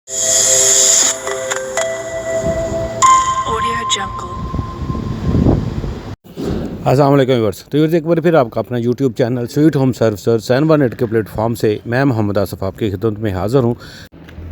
अस्सलाम वालेकुम व्यूअर्स। तो व्यूअर्स एक बार फिर आपका अपना YouTube channel sweet home services सैनवा नेट के प्लेटफॉर्म से मैं मोहम्मद आसफ़ आपकी खिदमत में हाज़िर हूँ।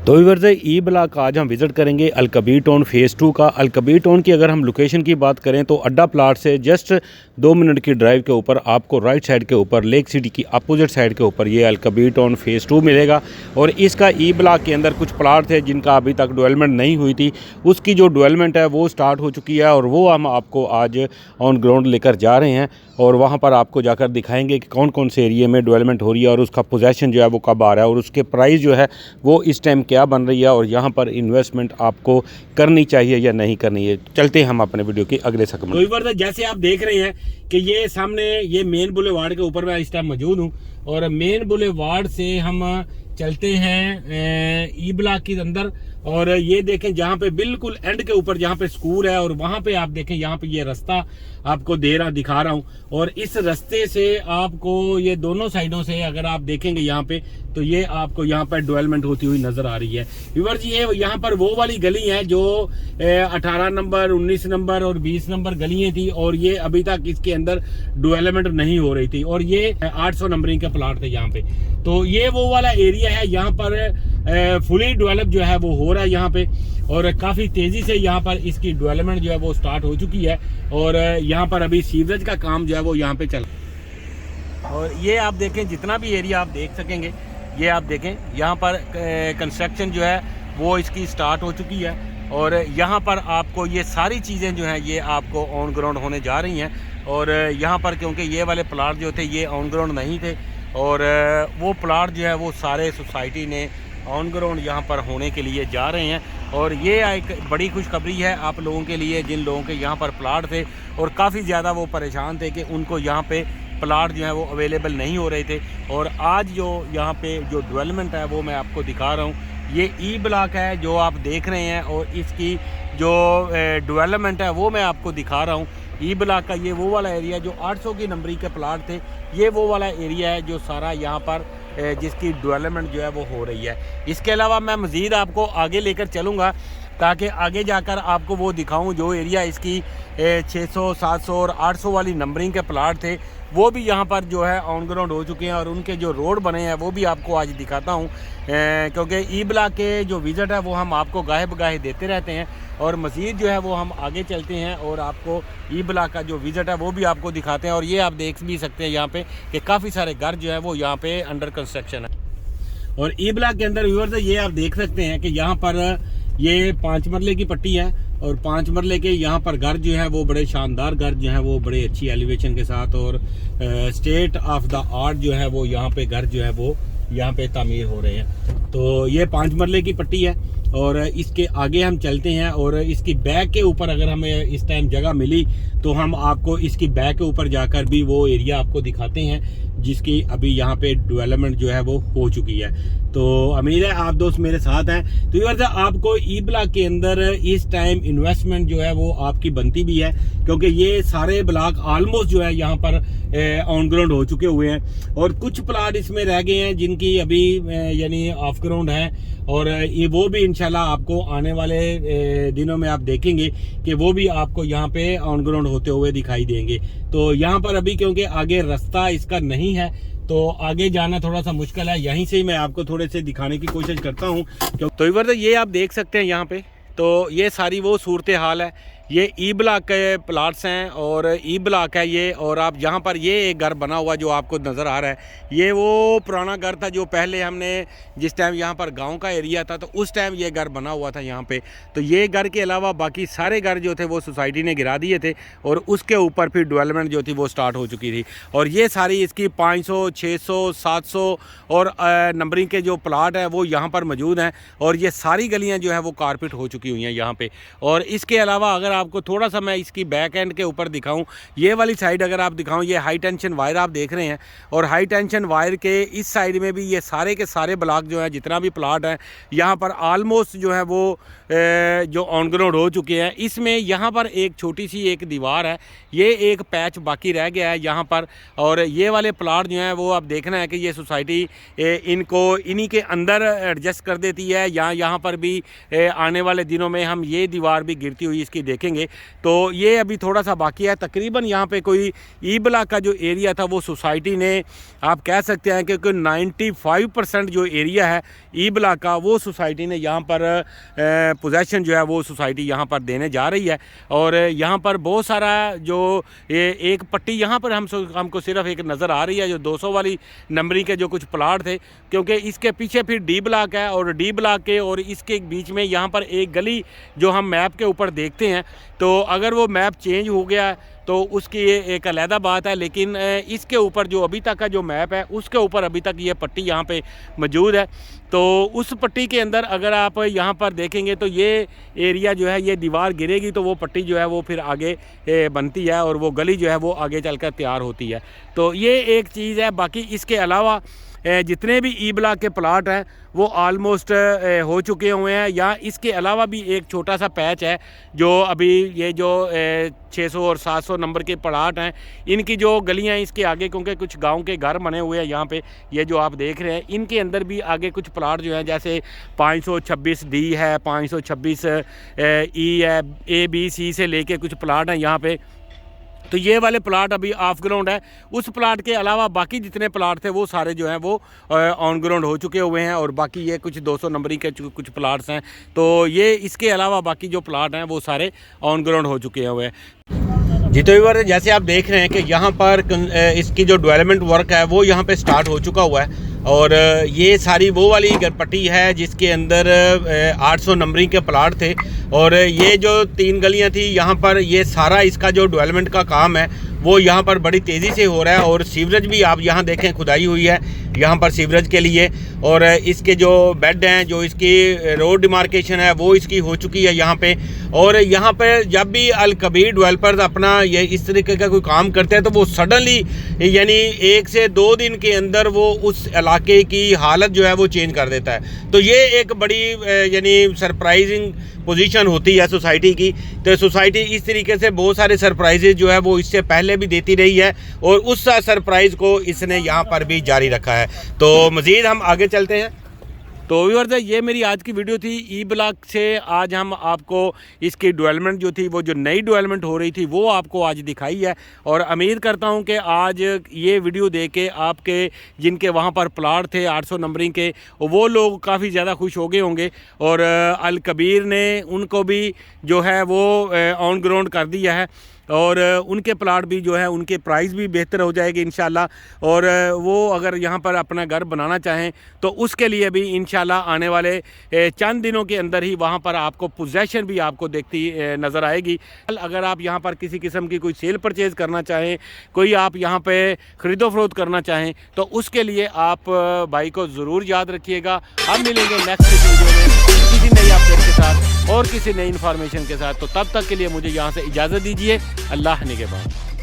तो व्यूअर्स ई ब्लॉक आज हम विज़िट करेंगे अलकबीर टाउन फ़ेज़ 2 का। अलकबीर टाउन की अगर हम लोकेशन की बात करें तो अड्डा प्लाट से जस्ट 2 मिनट की ड्राइव के ऊपर आपको राइट साइड के ऊपर लेक सिटी की अपोजिट साइड के ऊपर ये अलकबीर टाउन फ़ेज़ 2 मिलेगा। और इसका ई ब्लॉक के अंदर कुछ प्लाट थे जिनका अभी तक डेवलपमेंट नहीं हुई थी, उसकी जो डेवलपमेंट है वो स्टार्ट हो चुकी है और वो हम आपको आज ऑन ग्राउंड लेकर जा रहे हैं और वहाँ पर आपको जाकर दिखाएंगे कि कौन कौन से एरिए में डेवलपमेंट हो रही है और उसका पोजेसन जो है वो कब आ रहा है और उसके प्राइस जो है वो इस टाइम क्या बन रही है और यहाँ पर इन्वेस्टमेंट आपको करनी चाहिए या नहीं करनी है। चलते हैं हम अपने वीडियो के अगले सेगमेंट में। जैसे आप देख रहे हैं कि ये सामने ये मेन बुलेवार्ड के ऊपर मैं इस टाइम मौजूद हूँ और मेन बुलेवार्ड से हम चलते हैं ई ब्लॉक के अंदर और ये देखें जहाँ पे बिल्कुल एंड के ऊपर जहाँ पे स्कूल है और वहाँ पे आप देखें यहाँ पे ये रास्ता आपको दिखा रहा हूँ और इस रास्ते से आपको ये दोनों साइडों से अगर आप देखेंगे यहाँ पे तो ये आपको यहाँ पर डेवलपमेंट होती हुई नजर आ रही है। व्यूअर्स ये यहाँ पर वो वाली गली है जो 18 नंबर 19 नंबर और 20 नंबर गलियां थी और ये अभी तक इसके अंदर डेवलपमेंट नहीं हो रही थी और ये 800 नंबरिंग का प्लाट थे यहाँ पे। तो ये वो वाला एरिया है यहाँ पर फुली डेवलप जो है वो हो रहा है यहाँ पे और काफ़ी तेज़ी से यहाँ पर इसकी डेवलपमेंट जो है वो स्टार्ट हो चुकी है और यहाँ पर अभी सीवरेज का काम जो है वो यहाँ पे चल और ये आप देखें जितना भी एरिया आप देख सकेंगे ये आप देखें यहाँ पर कंस्ट्रक्शन जो है वो इसकी स्टार्ट हो चुकी है और यहाँ पर आपको ये सारी चीज़ें जो हैं ये आपको ऑन ग्राउंड होने जा रही हैं और यहाँ पर क्योंकि ये वाले प्लाट जो थे ये ऑन ग्राउंड नहीं थे और वो प्लाट जो है वो सारे सोसाइटी ने ऑन ग्राउंड यहाँ पर होने के लिए जा रहे हैं और ये एक बड़ी खुशखबरी है आप लोगों के लिए जिन लोगों के यहाँ पर प्लाट थे और काफ़ी ज़्यादा वो परेशान थे कि उनको यहाँ पे प्लाट जो है वो अवेलेबल नहीं हो रहे थे। और आज जो यहाँ पे जो डेवलपमेंट है वो मैं आपको दिखा रहा हूँ। ये ई ब्लॉक है जो आप देख रहे हैं और इसकी जो डेवलपमेंट है वो मैं आपको दिखा रहा हूँ। ई ब्लॉक का ये वो वाला एरिया जो 800 की नंबरी के प्लाट थे, ये वो वाला एरिया है जो सारा यहाँ पर जिसकी डेवलपमेंट जो है वो हो रही है। इसके अलावा मैं मज़ीद आपको आगे लेकर चलूँगा ताकि आगे जाकर आपको वो दिखाऊं जो एरिया इसकी 600 700 और 800 वाली नंबरिंग के प्लाट थे वो भी यहाँ पर जो है ऑन ग्राउंड हो चुके हैं और उनके जो रोड बने हैं वो भी आपको आज दिखाता हूँ क्योंकि ई ब्लॉक के जो विज़िट है वो हम आपको गाहे बगाहे देते रहते हैं और मज़ीद जो है वो हम आगे चलते हैं और आपको ई ब्लॉक का जो विज़िट है वो भी आपको दिखाते हैं। और ये आप देख भी सकते हैं यहाँ पे कि काफ़ी सारे घर जो है वो यहाँ पे अंडर कंस्ट्रक्शन है और ई ब्लॉक के अंदर व्यूअर्स ये आप देख सकते हैं कि यहाँ पर ये 5 मरले की पट्टी है और 5 मरले के यहाँ पर घर जो है वो बड़े शानदार घर जो है वो बड़े अच्छी एलिवेशन के साथ और स्टेट ऑफ द आर्ट जो है वो यहाँ पे घर जो है वो यहाँ पे तामीर हो रहे हैं। तो ये 5 मरले की पट्टी है और इसके आगे हम चलते हैं और इसकी बैक के ऊपर अगर हमें इस टाइम जगह मिली तो हम आपको इसकी बैक के ऊपर जाकर भी वो एरिया आपको दिखाते हैं जिसकी अभी यहाँ पे डेवलपमेंट जो है वो हो चुकी है। तो उम्मीद है आप दोस्त मेरे साथ हैं। तो ये आपको ई ब्लॉक के अंदर इस टाइम इन्वेस्टमेंट जो है वो आपकी बनती भी है क्योंकि ये सारे ब्लॉक ऑलमोस्ट जो है यहाँ पर ऑन ग्राउंड हो चुके हुए हैं और कुछ प्लाट इसमें रह गए हैं जिनकी अभी यानी ऑफ ग्राउंड है और ये वो भी इंशाल्लाह आपको आने वाले दिनों में आप देखेंगे कि वो भी आपको यहाँ पे ऑन ग्राउंड होते हुए दिखाई देंगे। तो यहाँ पर अभी क्योंकि आगे रास्ता इसका नहीं है तो आगे जाना थोड़ा सा मुश्किल है, यहीं से ही मैं आपको थोड़े से दिखाने की कोशिश करता हूँ। तो इधर ये आप देख सकते हैं यहाँ पे तो ये सारी वो सूरत हाल है। ये ई ब्लॉक के प्लाट्स हैं और ई ब्लॉक है ये और आप यहाँ पर ये एक घर बना हुआ जो आपको नज़र आ रहा है ये वो पुराना घर था जो पहले हमने जिस टाइम यहाँ पर गांव का एरिया था तो उस टाइम ये घर बना हुआ था यहाँ पे। तो ये घर के अलावा बाकी सारे घर जो थे वो सोसाइटी ने गिरा दिए थे और उसके ऊपर फिर डेवलपमेंट जो थी वो स्टार्ट हो चुकी थी और ये सारी इसकी 500 600 700 और नंबरिंग के जो प्लाट है वो यहाँ पर मौजूद हैं और ये सारी गलियाँ जो हैं वो कारपेट हो चुकी हुई हैं यहाँ पर। और इसके अलावा अगर आपको थोड़ा सा मैं इसकी बैक एंड के ऊपर दिखाऊं, ये वाली साइड अगर आप दिखाऊं, ये हाई टेंशन वायर आप देख रहे हैं और हाई टेंशन वायर के इस साइड में भी ये सारे के सारे ब्लॉक जो है, जितना भी प्लाट है यहाँ पर ऑलमोस्ट जो है वो जो ऑन ग्राउंड हो चुके हैं। इसमें यहाँ पर एक छोटी सी एक दीवार है, ये एक पैच बाकी रह गया है यहाँ पर। और ये वाले प्लाट जो हैं वो आप देखना है कि ये सोसाइटी इनको इन्हीं के अंदर एडजस्ट कर देती है, या यहाँ पर भी आने वाले दिनों में हम ये दीवार भी गिरती हुई इसकी देखेंगे। तो ये अभी थोड़ा सा बाकी है। तकरीबन यहाँ पे कोई ई ब्लॉक का जो एरिया था वो सोसाइटी ने, आप कह सकते हैं कि 95% जो एरिया है ई ब्लॉक का वो सोसाइटी ने यहाँ पर पोजेसन जो है वो सोसाइटी यहाँ पर देने जा रही है। और यहाँ पर बहुत सारा जो एक पट्टी यहाँ पर हमको सिर्फ एक नज़र आ रही है, जो 200 वाली नंबरिंग के जो कुछ प्लाट थे, क्योंकि इसके पीछे फिर डी ब्लॉक है और डी ब्लॉक के और इसके बीच में यहाँ पर एक गली जो हम मैप के ऊपर देखते हैं, तो अगर वो मैप चेंज हो गया तो उसकी ये एक अलहदा बात है। लेकिन इसके ऊपर जो अभी तक का जो मैप है उसके ऊपर अभी तक ये पट्टी यहाँ पे मौजूद है। तो उस पट्टी के अंदर अगर आप यहाँ पर देखेंगे तो ये एरिया जो है, ये दीवार गिरेगी तो वो पट्टी जो है वो फिर आगे बनती है और वो गली जो है वो आगे चलकर तैयार होती है। तो ये एक चीज़ है। बाकी इसके अलावा जितने भी ई ब्लॉक के प्लाट हैं वो आलमोस्ट हो चुके हुए हैं। या इसके अलावा भी एक छोटा सा पैच है जो अभी ये जो 600 और 700 नंबर के प्लाट हैं, इनकी जो गलियां इसके आगे, क्योंकि कुछ गांव के घर बने हुए हैं यहाँ पे, ये जो आप देख रहे हैं, इनके अंदर भी आगे कुछ प्लाट जो हैं, जैसे 526 डी है, 526 ई है, ए बी सी से लेके कुछ प्लाट हैं यहाँ पे। तो ये वाले प्लाट अभी ऑफ ग्राउंड है। उस प्लाट के अलावा बाकी जितने प्लाट थे वो सारे जो हैं वो ऑन ग्राउंड हो चुके हुए हैं। और बाकी ये कुछ 200 नंबरिंग के कुछ प्लाट्स हैं। तो ये इसके अलावा बाकी जो प्लाट हैं वो सारे ऑन ग्राउंड हो चुके हुए हैं। जी, तो व्यूअर जैसे आप देख रहे हैं कि यहाँ पर इसकी जो डेवलपमेंट वर्क है वो यहाँ पे स्टार्ट हो चुका हुआ है। और ये सारी वो वाली पट्टी है जिसके अंदर 800 नंबरिंग के प्लाट थे। और ये जो 3 गलियां थी यहाँ पर, ये सारा इसका जो डेवलपमेंट का काम है वो यहाँ पर बड़ी तेज़ी से हो रहा है। और सीवरेज भी आप यहाँ देखें खुदाई हुई है यहाँ पर सीवरेज के लिए। और इसके जो बेड हैं, जो इसकी रोड डिमार्केशन है वो इसकी हो चुकी है यहाँ पे। और यहाँ पे जब भी अल कबीर डेवलपर्स अपना ये इस तरीके का कोई काम करते हैं तो वो सडनली यानी 1 से 2 दिन के अंदर वो उस इलाके की हालत जो है वो चेंज कर देता है। तो ये एक बड़ी यानी सरप्राइजिंग पोजीशन होती है सोसाइटी की। तो सोसाइटी इस तरीके से बहुत सारे सरप्राइजेज जो है वो इससे पहले भी देती रही है और उस सरप्राइज़ को इसने यहाँ पर भी जारी रखा है। तो मज़ीद हम आगे चलते हैं। तो व्यूअर्स, ये मेरी आज की वीडियो थी। ई ब्लॉक से आज हम आपको इसकी डेवलपमेंट जो थी, वो जो नई डेवलपमेंट हो रही थी वो आपको आज दिखाई है। और उम्मीद करता हूं कि आज ये वीडियो देख के आपके जिनके वहां पर प्लाट थे 800 नंबरिंग के, वो लोग काफ़ी ज़्यादा खुश हो गए होंगे। और अल कबीर ने उनको भी जो है वो ऑन ग्राउंड कर दिया है और उनके प्लाट भी जो है उनके प्राइस भी बेहतर हो जाएगी इंशाल्लाह। और वो अगर यहाँ पर अपना घर बनाना चाहें तो उसके लिए भी इंशाल्लाह आने वाले चंद दिनों के अंदर ही वहाँ पर आपको पोजेसन भी आपको देखती नज़र आएगी। अगर आप यहाँ पर किसी किस्म की कोई सेल परचेज़ करना चाहें, कोई आप यहाँ पे ख़रीदो फरोख्त करना चाहें, तो उसके लिए आप भाई को ज़रूर याद रखिएगा। हम मिलेंगे नेक्स्ट वीडियो में किसी नई अपडेट के साथ और किसी नई इन्फॉर्मेशन के साथ। तो तब तक के लिए मुझे यहाँ से इजाज़त दीजिए। अल्लाह निगहबान।